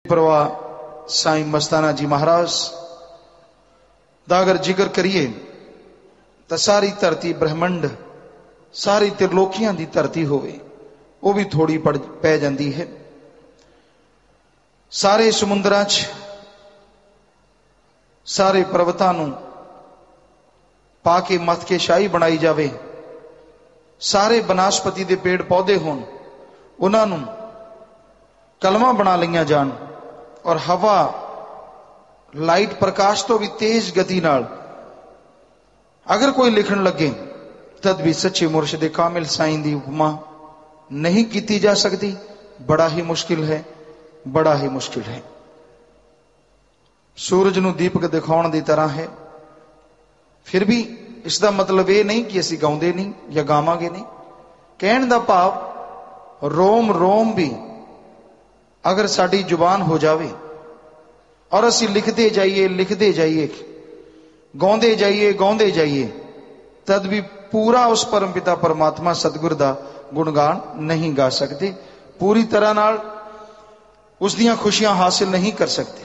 परवाह साईं मस्ताना जी महाराज दा अगर जिक्र करिए तो सारी धरती ब्रह्मंड सारी त्रिलोकियां दी धरती होवे वो भी थोड़ी पै जाती है। सारे समुद्रां च सारे पर्वतां नूं पा के मथ के शाही बनाई जावे, सारे बनास्पति दे पेड़ पौधे होण उन्हां नूं कलमां बना लईआं जाण और हवा लाइट प्रकाश तो भी तेज गति नाल अगर कोई लिखण लगे तद भी सच्चे मुर्शिद कामिल साईं दी उपमा नहीं की जा सकती। बड़ा ही मुश्किल है, बड़ा ही मुश्किल है। सूरज नूं दीपक दिखाउण दी तरह है। फिर भी इसका मतलब ये नहीं कि असी गाउंदे नहीं या गावांगे नहीं। कहण दा भाव रोम रोम भी अगर साडी जुबान हो जावे और असी लिखते जाइए गाउंदे जाइए तद भी पूरा उस परम पिता परमात्मा सतगुर दा गुणगान नहीं गा सकते, पूरी तरह नाल उस दियां खुशियां हासिल नहीं कर सकते।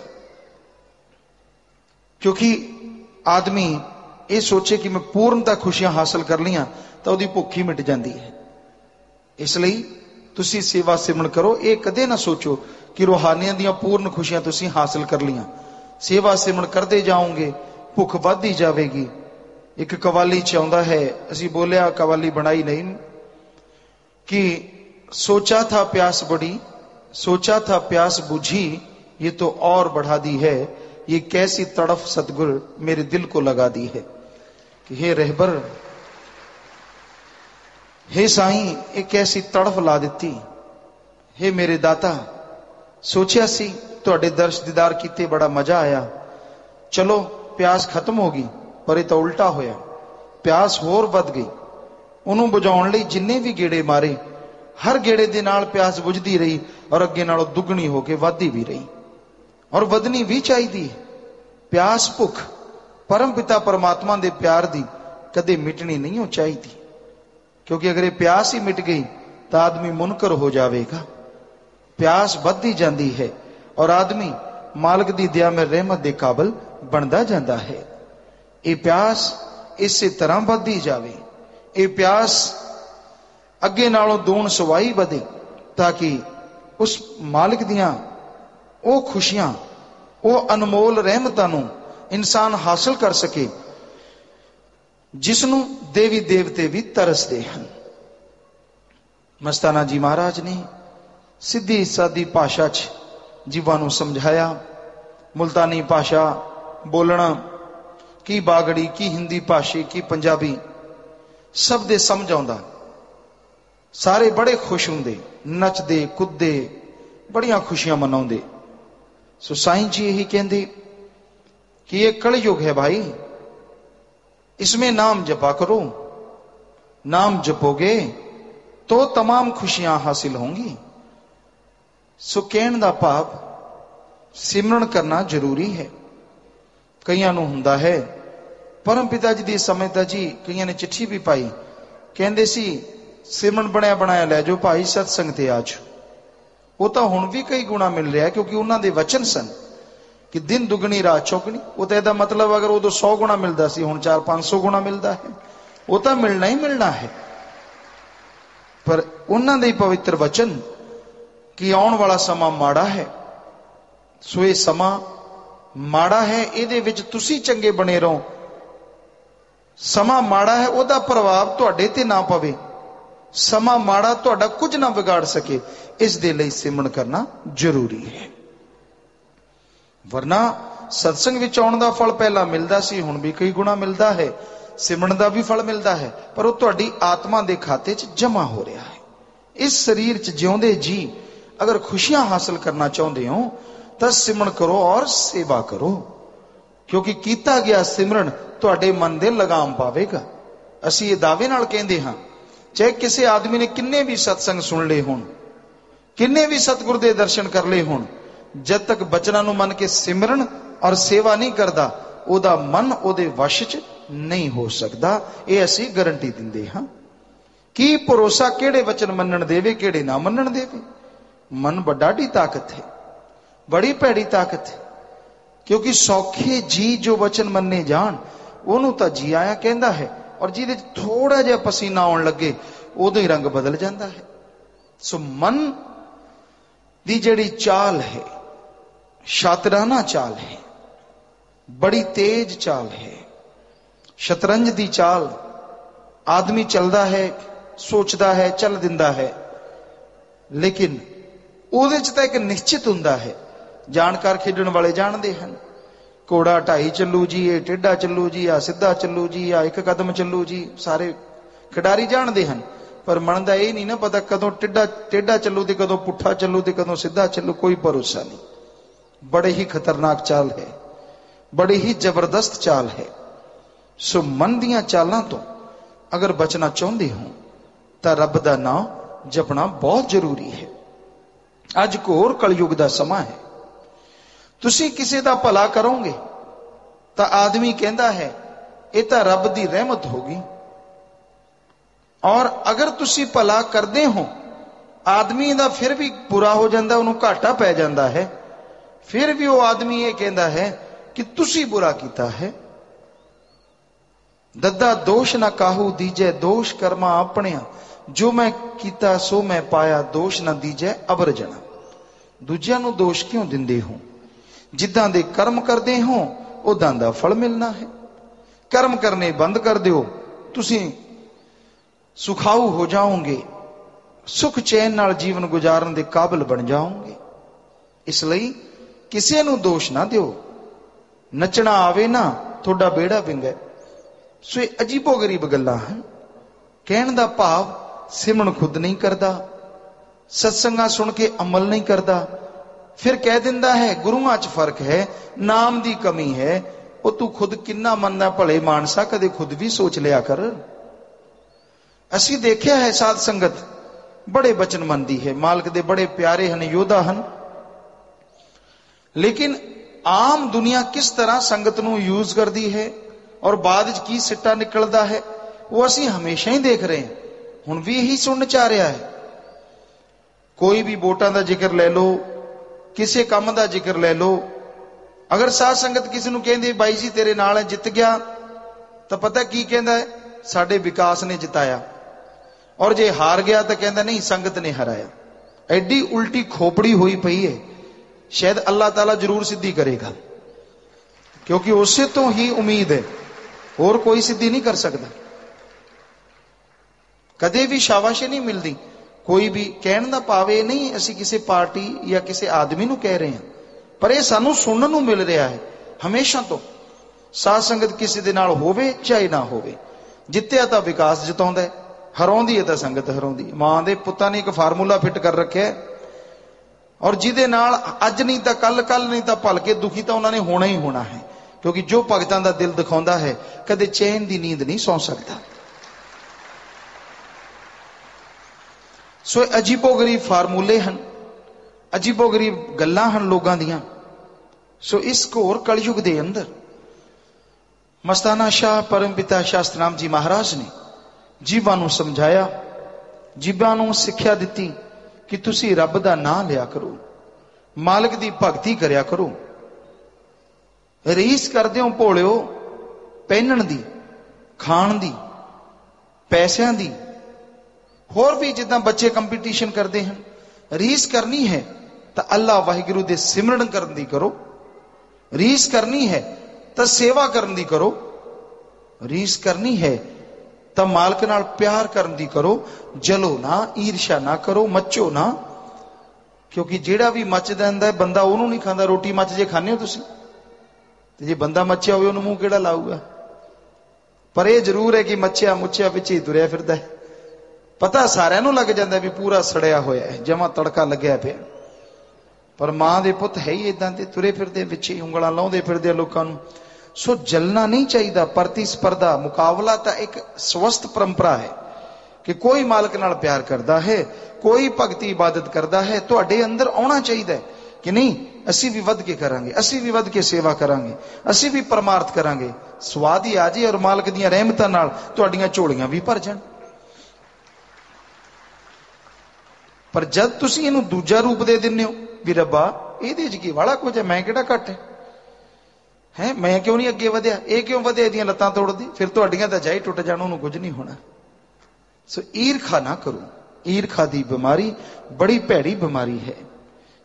क्योंकि आदमी ये सोचे कि मैं पूर्णता खुशियां हासिल कर लियां तो उसकी भुख ही मिट जाती है। इसलिए तुसी सेवा सिमरन करो, ये कदे ना सोचो कि रूहानियां दियां पूर्ण खुशियां तुसी हासिल कर लियां। सेवा सिमरन करते जाओगे, भुख बढ़ती जाएगी। एक कवाली च आउंदा है, असी बोलिया कवाली बनाई नहीं, कि सोचा था प्यास बड़ी, सोचा था प्यास बुझी, ये तो और बढ़ा दी है, ये कैसी तड़फ सतगुर मेरे दिल को लगा दी है। कि हे रहबर, हे साईं, एक कैसी तड़फ ला दी। हे मेरे दाता, सोचा सी तुहाडे दर्श दीदार कीते बड़ा मजा आया, चलो प्यास खत्म हो गई, पर यह तो उल्टा होया, प्यास होर वध गई। उन्होंने बुझाउण लई जिन्ने भी गेड़े मारे, हर गेड़े दे नाल प्यास बुझदी रही और अगे नालों दुगनी होके वधदी भी रही और वधनी भी चाहिदी। प्यास भुख परम पिता परमात्मा दे प्यार दी कदे मिटनी नहीं हो चाहिदी, क्योंकि अगर ये प्यास ही मिट गई तो आदमी मुनकर हो जाएगा। प्यास बढ़ती जाती है और आदमी मालिक दी दया में रहमत दे काबिल बनता जाता है। ये प्यास इस तरह बढ़ती जाए, ये प्यास अगे नालों दूण सवाई बढ़े, ताकि उस मालिक दियां वो खुशियां, वो अनमोल रहमतां नूं इंसान हासिल कर सके, जिसनों देवी देवते भी तरसते हैं। मस्ताना जी महाराज ने सीधी सादी भाषा च जीवां नूं समझाया। मुल्तानी भाषा बोलना, की बागड़ी, की हिंदी भाषी, की पंजाबी, सब दे समझ आउंदा। सारे बड़े खुश होंदे, नचदे कुददे, बड़ियां खुशियां मनाउंदे। सो साईं जी यही कहंदे कि ये कलयुग है भाई, इसमें नाम जपा करो, नाम जपोगे तो तमाम खुशियां हासिल होंगी। सो कहण दा भाव सिमरन करना जरूरी है। कईयां नूं हुंदा है, परम पिता जी दी समझदा जी, कईयां ने चिट्ठी भी पाई, कहंदे सी सिमरन बनया बनाया लै जाओ भाई, सत्संग ते आ जाओ। वो तो हुण भी कई गुणा मिल रहा है, क्योंकि उन्हां दे वचन सन कि दिन दुगनी रात चौगनी। वो तो यदा मतलब अगर उदों 100 गुणा मिलता सी, हुण 400-500 गुणा मिलता है। वो तो मिलना ही मिलना है। पर उन्हां दे पवित्र वचन कि आउण वाला समा माड़ा है, सो ये समा माड़ा है, इहदे विच तुसी चंगे बने रहो। समा माड़ा है, उहदा प्रभाव तुहाडे ते ना पवे, समा माड़ा तुहाडा कुछ ना बिगाड़ सके, इस दे लई सिमरन करना जरूरी है। वरना सत्संग विच आउण दा फल पहला मिलदा सी, हुण भी कई गुणा मिलदा है, सिमरन दा भी फल मिलदा है, पर वो तुहाडी आत्मा दे खाते च जमा हो रहा है। इस शरीर च जिउंदे जी अगर खुशियां हासिल करना चाहते हो तो सिमरन करो और सेवा करो, क्योंकि कीता गया सिमरन तुहाडे मन दे लगाम पावेगा। असी ये दावे नाल कहंदे हां, चाहे किसी आदमी ने किन्ने भी सत्संग सुन ले होण, किन्ने भी सतगुर दे दर्शन कर ले होण, जब तक बचना नूं मन के सिमरन और सेवा नहीं करता, ओदा मन ओदे वश च नहीं हो सकता। ये असी गारंटी दिंदे हां। की भरोसा केड़े वचन मनण देवे, केड़े ना मनण देवे। मन बड़ी ताकत है। बड़ी भैड़ी ताकत है, क्योंकि सौखे जी जो वचन मन्ने जान ਉਹਨੂੰ ਤਾਂ ਜੀ ਆਇਆ ਕਹਿੰਦਾ ਹੈ, और ਜਿਹਦੇ थोड़ा ਜਿਹਾ पसीना आउण लगे उदों ही रंग बदल जाता है। सो मन दी जड़ी चाल है शातराना चाल है, बड़ी तेज चाल है, शतरंज दी चाल। आदमी चलता है, सोचता है, चल दिंदा है, लेकिन ਉਹਦੇ ਚ ਤਾਂ एक निश्चित हुंदा है। जाणकार खेडण वाले जानते हैं, घोड़ा 2.5 ਚੱਲੂ जी, ये टेढ़ा ਚੱਲੂ जी, आ सीधा ਚੱਲੂ जी, आ 1 कदम ਚੱਲੂ जी। सारे खिडारी जानते हैं, पर मन का यह नहीं ना पता कदों टेढ़ा ਚੱਲੂ ते कदों पुट्ठा ਚੱਲੂ ते कदों सीधा ਚੱਲੂ, कोई भरोसा नहीं। बड़े ही खतरनाक चाल है, बड़ी ही जबरदस्त चाल है। सो मन दियां चालां तो अगर बचना चाहते हो तो रब का नाम जपना बहुत जरूरी है। अज घोर कलयुग का समा है। तुसी किसी का भला करोगे तो आदमी कहता है ये तो रब की रहमत होगी, और अगर तुसी भला करते हो आदमी का फिर भी बुरा हो जाता, उन्होंने घाटा पै जाता है, फिर भी वो आदमी ये कहता है कि तुसी बुरा किया है। दद्दा दोष ना काहू दीजे, दोष कर्मा अपने, जो मैं किया सो मैं पाया, दोष ना दीजे अबर जना। दूजिया नू दोष क्यों दिंदे हो? जिद्दां दे कर्म करते हो उदां दा फल मिलना है। कर्म करने बंद कर दो, तुसी सुखाऊ हो जाओगे, सुख चैन नाल जीवन गुजारन दे काबिल बन जाओगे। इसलिए किसी नू दोष ना दियो। नचना आवे ना थोड़ा बेड़ा विंगे। सो ये अजीबो गरीब गल्लां हैं। कहण दा भाव सिमरन खुद नहीं करता, सत्संगा सुन के अमल नहीं करता, फिर कह दिंदा है गुरुआं च फर्क है, नाम दी कमी है। वो तू खुद किन्ना मनना भले मानसा, कदे खुद भी सोच लिया कर। असी देखिया है साध संगत बड़े बचन मनदी है, मालक दे बड़े प्यारे हन, योद्धा हन, लेकिन आम दुनिया किस तरह संगत नू यूज करती है और बाद की सिट्टा निकलता है वो असी हमेशा ही देख रहे हैं। हुण भी यही सुनने चाह रहा है। कोई भी वोटां दा जिक्र ले लो, किसी काम का जिक्र ले लो, अगर साध संगत किसी को कहती बाई जी तेरे नाल है, जित गया, तो पता की कहता है साडे विकास ने जिताया, और जे हार गया तो कहता नहीं संगत ने हराया। एडी उल्टी खोपड़ी हुई पई है। शायद अल्लाह ताला जरूर सिद्धि करेगा, क्योंकि उससे तो ही उम्मीद है, और कोई सिद्धि नहीं कर सकता। कदे भी शाबाशी नहीं मिलती। कोई भी कहने का भाव ये नहीं असी किसी पार्टी या किसी आदमी नू कह रहे हैं, पर यह सानू सुनने नू मिल रहा है हमेशा तो। साध संगत किसी दे नाल होवे चाहे ना होवे, जित्तिया तो विकास जिताउंदा है, हराउंदी है तो संगत हराउंदी। मां दे पुत्तां ने एक फार्मूला फिट कर रखा है, और जिहदे नाल अज नहीं तो कल, कल नहीं तो भल के दुखी तो उन्होंने होना ही होना है, क्योंकि जो भगतां दा दिल दिखाउंदा है कदे चैन दी नींद नहीं सौ सकता। सो अजीबो गरीब फार्मूले हैं, अजीबो गरीब गल्लां हैं लोगों दियां। सो इस घोर कलयुग दे अंदर मस्ताना शाह परम पिता शास्त्र नाम जी महाराज ने जीवां नूं समझाया, जीवां नूं सिक्ख्या दिती कि तुसी रब दा नाम लिया करो, मालिक दी भगती करया करो। रीस करदे हो भोलिओ पहनण दी, खाण दी, पैसिਆਂ दी, होर भी जिदा बच्चे कंपीटीशन करते हैं। रीस करनी है तो अल्लाह वाहिगुरू दे सिमरन करन दी करो, रीस करनी है तो सेवा करन दी करो, रीस करनी है तो मालक नाल प्यार करन दी करो। जलो ना, ईर्ष्या ना करो, मचो ना, क्योंकि जेड़ा भी मच देंदा है बंदा उन्होंने नहीं खांदा। रोटी मच जे खाने हो तुसी, ते जे बंदा मचिया होवे उन्होंने मुंह केड़ा लाऊगा? पर यह जरूर है कि मचिया मुचिया विच ही तुरिया फिरदा है। पता सारिਆਂ ਨੂੰ लग जाता भी पूरा सड़िया होया है, जमा तड़का लग्या पिया, पर मां दे पुत है ही इदां दे तुरे फिरदे, विच ही उंगलां लाउंदे फिरदे लोकां नूं। सो जलना नहीं चाहिए। प्रतिस्पर्धा मुकाबला तो एक स्वस्थ परंपरा है कि कोई मालिक नाल प्यार करता है, कोई भगती इबादत करता है, तुहाडे अंदर आना चाहिए कि नहीं असी भी वध के करांगे, असी भी वध के सेवा करांगे, असी भी परमार्थ करांगे। स्वाद ही आ जाए और मालिक दीयां रहमतां नाल तुहाडीयां झोलियां भी भर जाण। पर जब तुसी इहनूं दूजा रूप दे दिंदे हो भी रब्बा ਇਹਦੇ 'ਚ ਕੀ ਵਾਲਾ ਕੁਝ ਹੈ, ਮੈਂ ਕਿਹੜਾ ਘੱਟ ਹੈ, ਮੈਂ ਕਿਉਂ ਨਹੀਂ ਅੱਗੇ ਵਧਿਆ, ਇਹ ਕਿਉਂ ਵਧਿਆ, ਇਹਦੀਆਂ ਲੱਤਾਂ ਤੋੜਦੀ, ਫਿਰ ਤੁਹਾਡੀਆਂ ਤਾਂ ਜਾਈ ਟੁੱਟ ਜਾਣ, ਉਹਨੂੰ ਕੁਝ ਨਹੀਂ ਹੋਣਾ। ਸੋ ਈਰਖਾ ਨਾ ਕਰੋ। ਈਰਖਾ ਦੀ ਬਿਮਾਰੀ ਬੜੀ ਭੈੜੀ ਬਿਮਾਰੀ ਹੈ।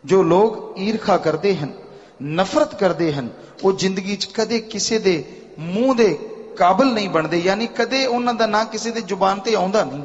ਜੋ ਲੋਕ ਈਰਖਾ ਕਰਦੇ ਹਨ, ਨਫ਼ਰਤ ਕਰਦੇ ਹਨ, ਉਹ ਜ਼ਿੰਦਗੀ 'ਚ ਕਦੇ ਕਿਸੇ ਦੇ ਮੂੰਹ ਦੇ ਕਾਬਿਲ ਨਹੀਂ ਬਣਦੇ, ਯਾਨੀ ਕਦੇ ਉਹਨਾਂ ਦਾ ਨਾਂ ਕਿਸੇ ਦੀ ਜ਼ੁਬਾਨ ਤੇ ਆਉਂਦਾ ਨਹੀਂ।